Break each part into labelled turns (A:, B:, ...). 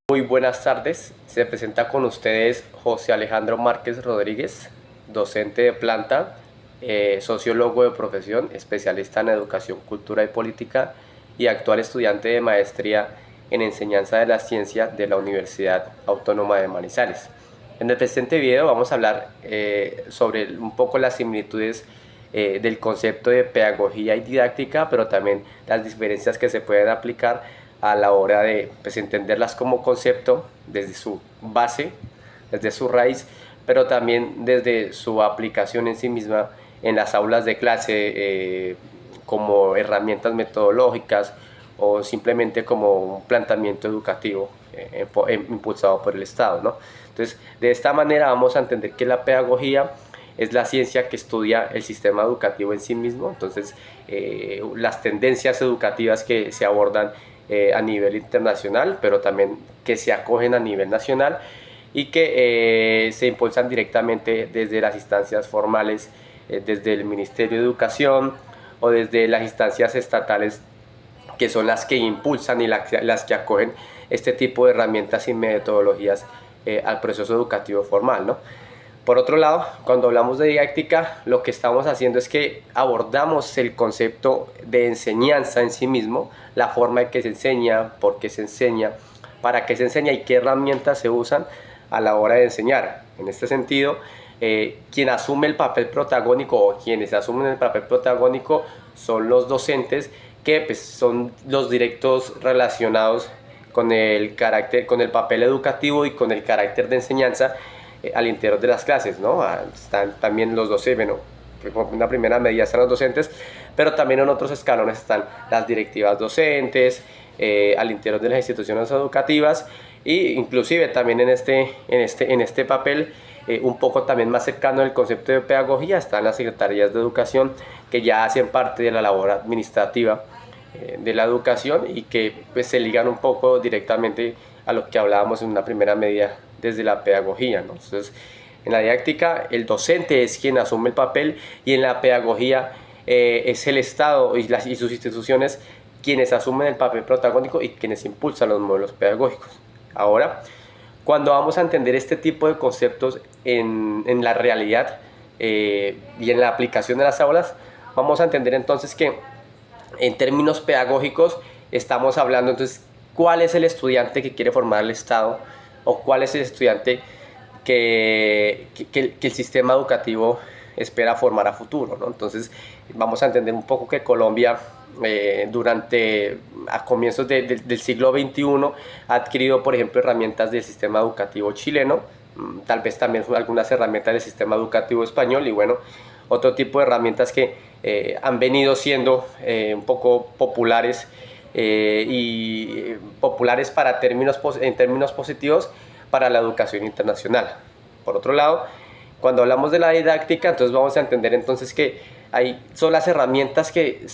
A: Muy buenas tardes, se presenta con ustedes José Alejandro Márquez Rodríguez, docente de planta, sociólogo de profesión, especialista en educación, cultura y política y actual estudiante de maestría en enseñanza de la ciencia de la Universidad Autónoma de Manizales. En el presente video vamos a hablar sobre un poco las similitudes del concepto de pedagogía y didáctica, pero también las diferencias que se pueden aplicar a la hora de pues, entenderlas como concepto desde su base, desde su raíz, pero también desde su aplicación en sí misma en las aulas de clase, como herramientas metodológicas o simplemente como un planteamiento educativo impulsado por el Estado, ¿no? Entonces, de esta manera vamos a entender que la pedagogía es la ciencia que estudia el sistema educativo en sí mismo. Entonces, las tendencias educativas que se abordan a nivel internacional, pero también que se acogen a nivel nacional y que se impulsan directamente desde las instancias formales, desde el Ministerio de Educación o desde las instancias estatales, que son las que impulsan y las que acogen este tipo de herramientas y metodologías al proceso educativo formal, ¿no? Por otro lado, cuando hablamos de didáctica, lo que estamos haciendo es que abordamos el concepto de enseñanza en sí mismo, la forma en que se enseña, por qué se enseña, para qué se enseña y qué herramientas se usan a la hora de enseñar. En este sentido, quien asume el papel protagónico o quienes asumen el papel protagónico son los docentes, que pues, son los directos relacionados con el carácter, con el papel educativo y con el carácter de enseñanza al interior de las clases, ¿no? Están también los docentes, bueno, en una primera medida están los docentes, pero también en otros escalones están las directivas docentes, al interior de las instituciones educativas, e inclusive también en este papel un poco también más cercano al concepto de pedagogía están las secretarías de educación, que ya hacen parte de la labor administrativa de la educación y que pues, se ligan un poco directamente a lo que hablábamos en una primera medida desde la pedagogía, ¿no? Entonces, en la didáctica el docente es quien asume el papel y en la pedagogía es el Estado y sus instituciones quienes asumen el papel protagónico y quienes impulsan los modelos pedagógicos. Ahora, cuando vamos a entender este tipo de conceptos en la realidad y en la aplicación de las aulas, vamos a entender entonces que en términos pedagógicos estamos hablando entonces cuál es el estudiante que quiere formar el Estado o cuál es el estudiante que el sistema educativo espera formar a futuro, ¿no? Entonces vamos a entender un poco que Colombia a comienzos del siglo XXI ha adquirido, por ejemplo, herramientas del sistema educativo chileno, tal vez también algunas herramientas del sistema educativo español y bueno, otro tipo de herramientas que han venido siendo un poco populares y populares en términos positivos para la educación internacional. Por otro lado, cuando hablamos de la didáctica, entonces vamos a entender entonces que son las herramientas que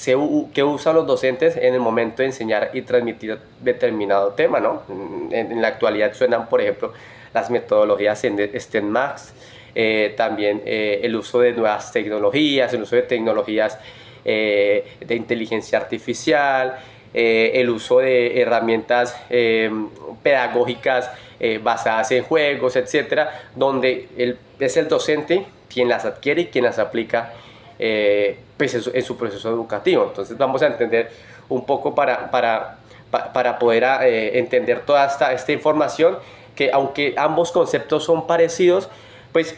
A: usan los docentes en el momento de enseñar y transmitir determinado tema, ¿no? En la actualidad suenan, por ejemplo, las metodologías en STEM-MAX, también el uso de nuevas tecnologías, el uso de tecnologías de inteligencia artificial, el uso de herramientas pedagógicas basadas en juegos, etcétera, donde es el docente quien las adquiere y quien las aplica pues en su proceso educativo. Entonces vamos a entender un poco para poder entender toda esta información, que aunque ambos conceptos son parecidos, pues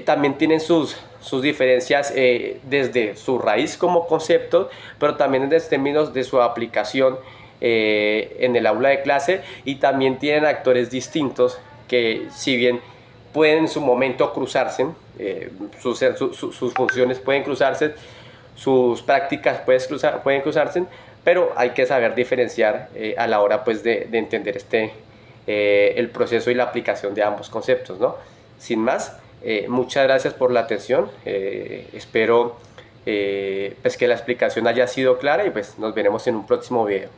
A: también tienen sus diferencias desde su raíz como concepto, pero también desde términos de su aplicación en el aula de clase, y también tienen actores distintos que, si bien pueden en su momento cruzarse, sus funciones pueden cruzarse, sus prácticas pueden cruzarse, pero hay que saber diferenciar a la hora pues, de entender el proceso y la aplicación de ambos conceptos, ¿no? Sin más, muchas gracias por la atención, espero pues que la explicación haya sido clara y pues nos veremos en un próximo video.